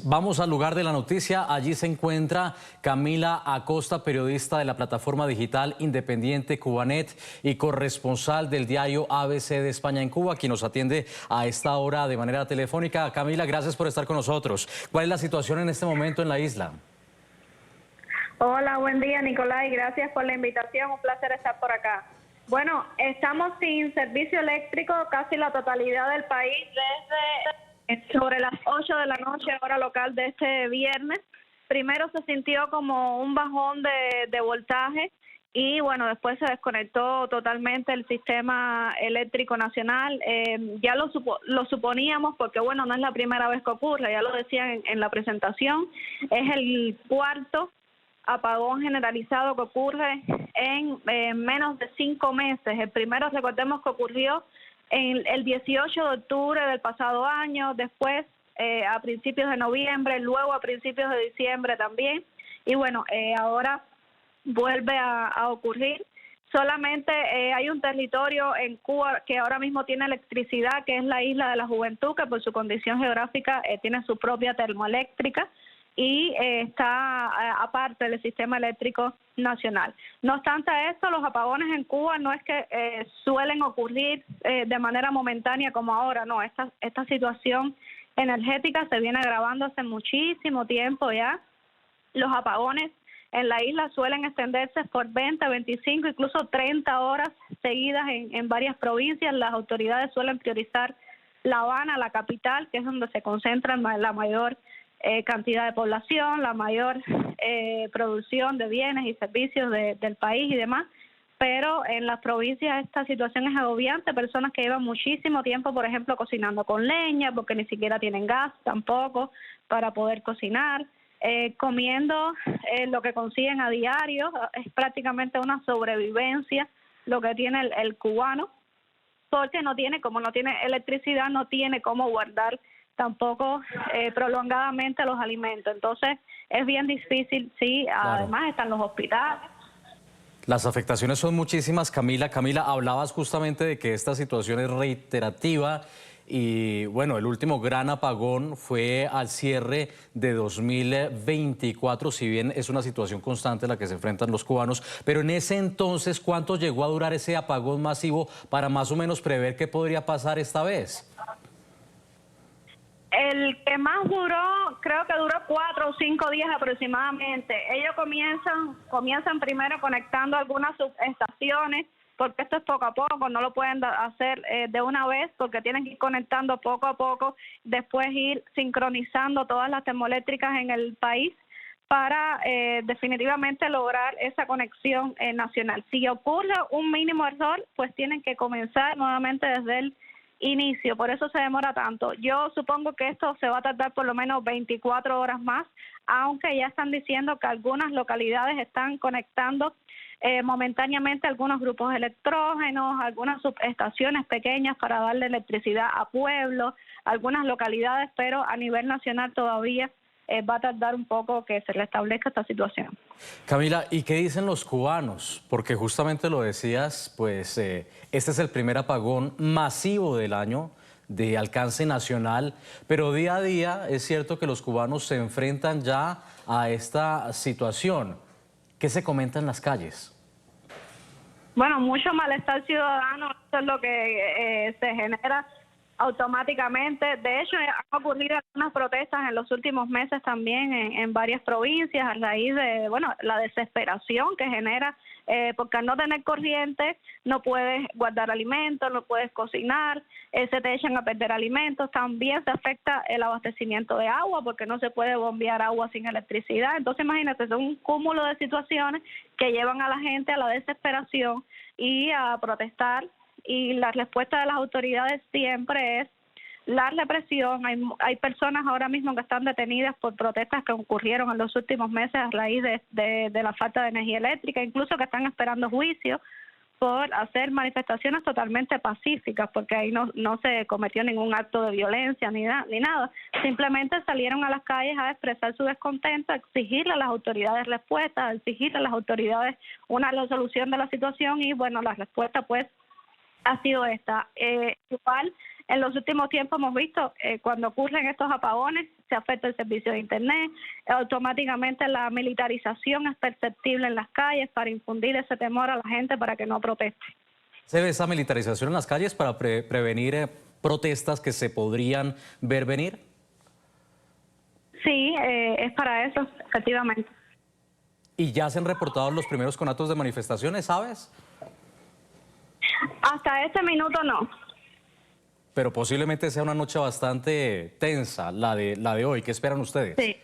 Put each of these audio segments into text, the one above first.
Vamos al lugar de la noticia. Allí se encuentra Camila Acosta, periodista de la plataforma digital independiente Cubanet y corresponsal del diario ABC de España en Cuba, quien nos atiende a esta hora de manera telefónica. Camila, gracias por estar con nosotros. ¿Cuál es la situación en este momento en la isla? Hola, buen día, Nicolás, y gracias por la invitación. Un placer estar por acá. Bueno, estamos sin servicio eléctrico casi la totalidad del país desde sobre las 8 de la noche, hora local de este viernes. Primero se sintió como un bajón de voltaje y bueno, después se desconectó totalmente el sistema eléctrico nacional. Ya lo suponíamos porque bueno, no es la primera vez que ocurre, ya lo decían en la presentación, es el cuarto apagón generalizado que ocurre en menos de 5 meses. El primero, recordemos que ocurrió el 18 de octubre del pasado año, después a principios de noviembre, luego a principios de diciembre también, y bueno, ahora vuelve a ocurrir. Solamente hay un territorio en Cuba que ahora mismo tiene electricidad, que es la Isla de la Juventud, que por su condición geográfica tiene su propia termoeléctrica y está aparte del sistema eléctrico nacional. No obstante esto, los apagones en Cuba no es que suelen ocurrir de manera momentánea como ahora, no, esta situación energética se viene agravando hace muchísimo tiempo ya. Los apagones en la isla suelen extenderse por 20, 25, incluso 30 horas seguidas en varias provincias. Las autoridades suelen priorizar La Habana, la capital, que es donde se concentra la mayor cantidad de población, la mayor producción de bienes y servicios del país y demás, pero en las provincias esta situación es agobiante. Personas que llevan muchísimo tiempo, por ejemplo, cocinando con leña, porque ni siquiera tienen gas tampoco para poder cocinar, comiendo lo que consiguen a diario. Es prácticamente una sobrevivencia lo que tiene el cubano, porque como no tiene electricidad, no tiene cómo guardar tampoco prolongadamente los alimentos. Entonces es bien difícil, sí. Claro. Además están los hospitales. Las afectaciones son muchísimas, Camila. Camila, hablabas justamente de que esta situación es reiterativa y bueno, el último gran apagón fue al cierre de 2024, si bien es una situación constante a la que se enfrentan los cubanos, pero en ese entonces, ¿cuánto llegó a durar ese apagón masivo para más o menos prever qué podría pasar esta vez? El que más duró, creo que duró 4 o 5 días aproximadamente. Ellos comienzan primero conectando algunas subestaciones, porque esto es poco a poco, no lo pueden hacer de una vez, porque tienen que ir conectando poco a poco, después ir sincronizando todas las termoeléctricas en el país para definitivamente lograr esa conexión nacional. Si ocurre un mínimo error, pues tienen que comenzar nuevamente desde el inicio, por eso se demora tanto. Yo supongo que esto se va a tardar por lo menos 24 horas más, aunque ya están diciendo que algunas localidades están conectando momentáneamente algunos grupos electrógenos, algunas subestaciones pequeñas para darle electricidad a pueblos, algunas localidades, pero a nivel nacional todavía va a tardar un poco que se restablezca esta situación. Camila, ¿y qué dicen los cubanos? Porque justamente lo decías, pues este es el primer apagón masivo del año de alcance nacional, pero día a día es cierto que los cubanos se enfrentan ya a esta situación. ¿Qué se comenta en las calles? Bueno, mucho malestar ciudadano, eso es lo que se genera automáticamente. De hecho, han ocurrido algunas protestas en los últimos meses también en varias provincias a raíz de, bueno, la desesperación que genera, porque al no tener corriente no puedes guardar alimentos, no puedes cocinar, se te echan a perder alimentos. También se afecta el abastecimiento de agua porque no se puede bombear agua sin electricidad. Entonces, imagínate, son un cúmulo de situaciones que llevan a la gente a la desesperación y a protestar. Y la respuesta de las autoridades siempre es la represión. Hay personas ahora mismo que están detenidas por protestas que ocurrieron en los últimos meses a raíz de la falta de energía eléctrica, incluso que están esperando juicio por hacer manifestaciones totalmente pacíficas, porque ahí no se cometió ningún acto de violencia ni nada. Simplemente salieron a las calles a expresar su descontento, a exigirle a las autoridades respuestas, a exigirle a las autoridades una resolución de la situación y bueno, la respuesta pues ha sido esta. Igual En los últimos tiempos hemos visto cuando ocurren estos apagones, se afecta el servicio de Internet, automáticamente la militarización es perceptible en las calles para infundir ese temor a la gente para que no proteste. ¿Se ve esa militarización en las calles para prevenir protestas que se podrían ver venir? Sí, es para eso, efectivamente. ¿Y ya se han reportado los primeros conatos de manifestaciones, sabes? Hasta este minuto no. Pero posiblemente sea una noche bastante tensa, la de hoy. ¿Qué esperan ustedes? Sí.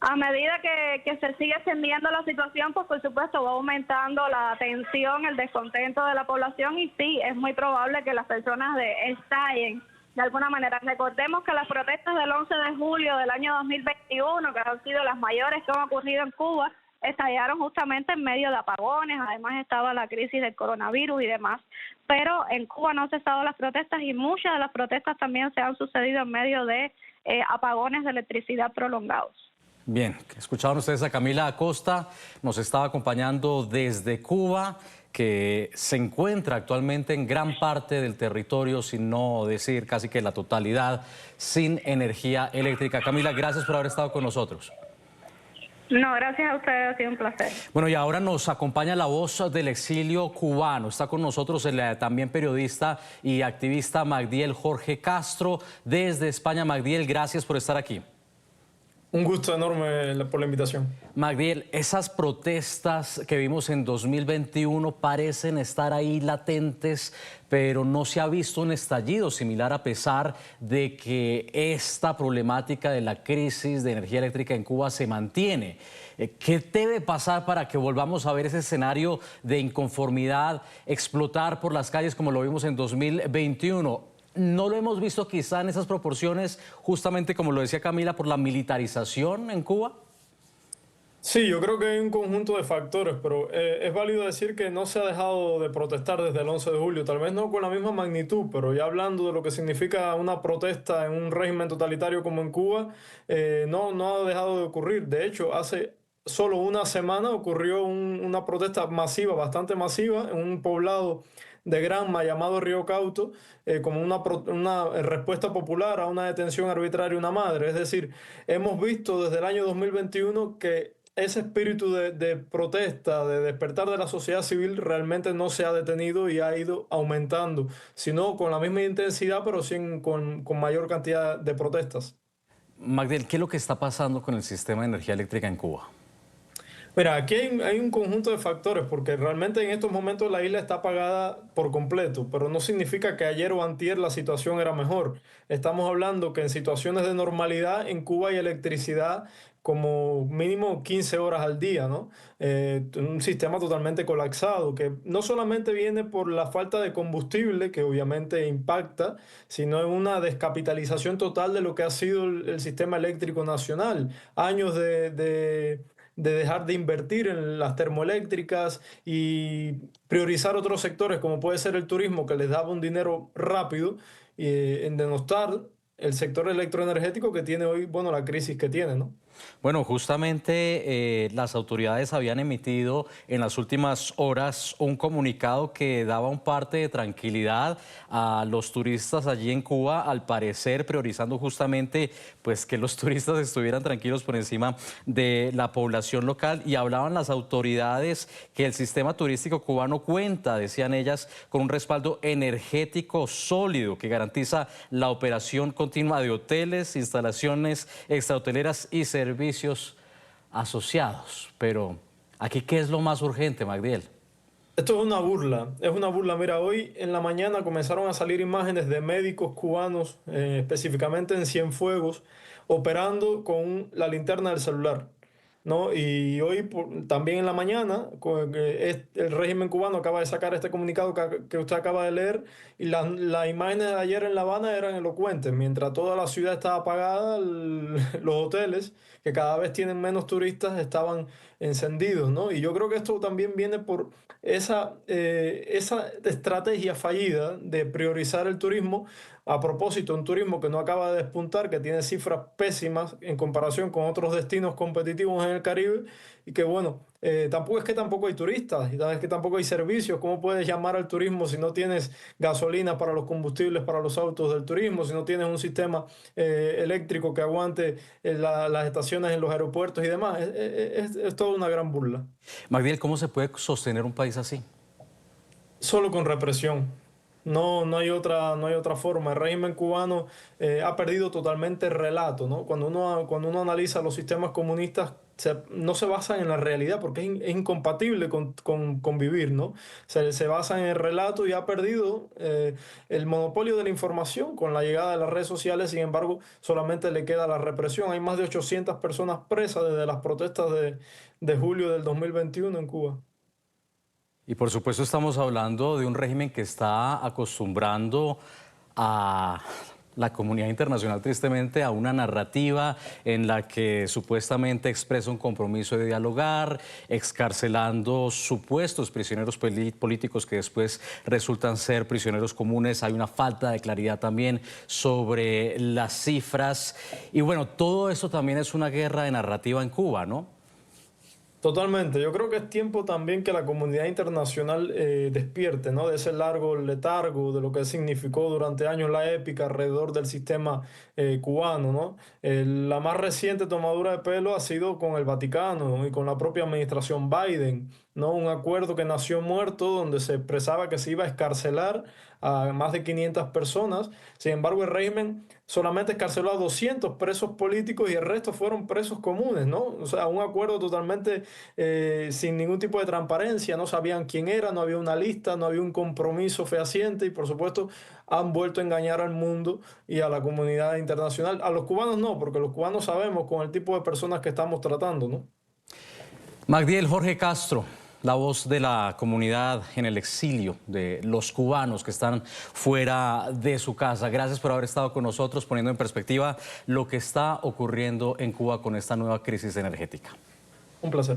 A medida que se sigue extendiendo la situación, pues por supuesto va aumentando la tensión, el descontento de la población y sí, es muy probable que las personas estallen de alguna manera. Recordemos que las protestas del 11 de julio del año 2021, que han sido las mayores que han ocurrido en Cuba, estallaron justamente en medio de apagones, además estaba la crisis del coronavirus y demás, pero en Cuba no han cesado las protestas y muchas de las protestas también se han sucedido en medio de apagones de electricidad prolongados. Bien, escucharon ustedes a Camila Acosta, nos estaba acompañando desde Cuba, que se encuentra actualmente en gran parte del territorio, sin no decir casi que la totalidad, sin energía eléctrica. Camila, gracias por haber estado con nosotros. No, gracias a ustedes, ha sido un placer. Bueno, y ahora nos acompaña la voz del exilio cubano. Está con nosotros el también periodista y activista Magdiel Jorge Castro. Desde España, Magdiel, gracias por estar aquí. Un gusto enorme por la invitación. Magdiel, esas protestas que vimos en 2021 parecen estar ahí latentes, pero no se ha visto un estallido similar a pesar de que esta problemática de la crisis de energía eléctrica en Cuba se mantiene. ¿Qué debe pasar para que volvamos a ver ese escenario de inconformidad explotar por las calles como lo vimos en 2021? ¿No lo hemos visto quizá en esas proporciones, justamente como lo decía Camila, por la militarización en Cuba? Sí, yo creo que hay un conjunto de factores, pero es válido decir que no se ha dejado de protestar desde el 11 de julio, tal vez no con la misma magnitud, pero ya hablando de lo que significa una protesta en un régimen totalitario como en Cuba, no ha dejado de ocurrir. De hecho, hace solo una semana ocurrió una protesta masiva, bastante masiva, en un poblado de Granma llamado Río Cauto, como una respuesta popular a una detención arbitraria de una madre. Es decir, hemos visto desde el año 2021 que ese espíritu de protesta, de despertar de la sociedad civil realmente no se ha detenido y ha ido aumentando, sino con la misma intensidad, pero sí con mayor cantidad de protestas. Magdiel, ¿qué es lo que está pasando con el sistema de energía eléctrica en Cuba? Mira, aquí hay un conjunto de factores, porque realmente en estos momentos la isla está apagada por completo, pero no significa que ayer o antier la situación era mejor. Estamos hablando que en situaciones de normalidad en Cuba hay electricidad como mínimo 15 horas al día, ¿no? Un sistema totalmente colapsado, que no solamente viene por la falta de combustible, que obviamente impacta, sino en una descapitalización total de lo que ha sido el sistema eléctrico nacional. Años de dejar de invertir en las termoeléctricas y priorizar otros sectores como puede ser el turismo, que les daba un dinero rápido, en denostar el sector electroenergético que tiene hoy, bueno, la crisis que tiene, ¿no? Bueno, justamente las autoridades habían emitido en las últimas horas un comunicado que daba un parte de tranquilidad a los turistas allí en Cuba, al parecer priorizando justamente pues que los turistas estuvieran tranquilos por encima de la población local, y hablaban las autoridades que el sistema turístico cubano cuenta, decían ellas, con un respaldo energético sólido que garantiza la operación continua de hoteles, instalaciones extrahoteleras y servicios asociados. Pero aquí, ¿qué es lo más urgente, Magdiel? Esto es una burla, es una burla. Mira, hoy en la mañana comenzaron a salir imágenes de médicos cubanos, específicamente en Cienfuegos, operando con la linterna del celular, ¿no? Y hoy también en la mañana el régimen cubano acaba de sacar este comunicado que usted acaba de leer, y las imágenes de ayer en La Habana eran elocuentes. Mientras toda la ciudad estaba apagada, los hoteles, que cada vez tienen menos turistas, estaban encendidos, ¿no? Y yo creo que esto también viene por esa estrategia fallida de priorizar el turismo, A propósito, un turismo que no acaba de despuntar, que tiene cifras pésimas en comparación con otros destinos competitivos en el Caribe y que bueno, tampoco hay turistas y es que tampoco hay servicios. ¿Cómo puedes llamar al turismo si no tienes gasolina para los combustibles para los autos del turismo, si no tienes un sistema eléctrico que aguante las estaciones en los aeropuertos y demás? Es toda una gran burla. Magdiel, ¿cómo se puede sostener un país así? Solo con represión. No hay otra forma. El régimen cubano ha perdido totalmente el relato, ¿no? Cuando uno analiza los sistemas comunistas, no se basan en la realidad porque es incompatible con vivir, ¿no? Se basa en el relato y ha perdido el monopolio de la información con la llegada de las redes sociales. Sin embargo, solamente le queda la represión. Hay más de 800 personas presas desde las protestas de julio del 2021 en Cuba. Y por supuesto estamos hablando de un régimen que está acostumbrando a la comunidad internacional, tristemente, a una narrativa en la que supuestamente expresa un compromiso de dialogar, excarcelando supuestos prisioneros políticos que después resultan ser prisioneros comunes. Hay una falta de claridad también sobre las cifras. Y bueno, todo eso también es una guerra de narrativa en Cuba, ¿no? Totalmente. Yo creo que es tiempo también que la comunidad internacional despierte, ¿no? De ese largo letargo, de lo que significó durante años la épica alrededor del sistema cubano, ¿no? La más reciente tomadura de pelo ha sido con el Vaticano y con la propia administración Biden, ¿no? Un acuerdo que nació muerto donde se expresaba que se iba a excarcelar a más de 500 personas. Sin embargo, el régimen solamente excarceló a 200 presos políticos y el resto fueron presos comunes, ¿no? O sea, un acuerdo totalmente sin ningún tipo de transparencia. No sabían quién era, no había una lista, no había un compromiso fehaciente y, por supuesto, han vuelto a engañar al mundo y a la comunidad internacional. A los cubanos no, porque los cubanos sabemos con el tipo de personas que estamos tratando, ¿no? Magdiel, Jorge Castro, la voz de la comunidad en el exilio, de los cubanos que están fuera de su casa. Gracias por haber estado con nosotros, poniendo en perspectiva lo que está ocurriendo en Cuba con esta nueva crisis energética. Un placer.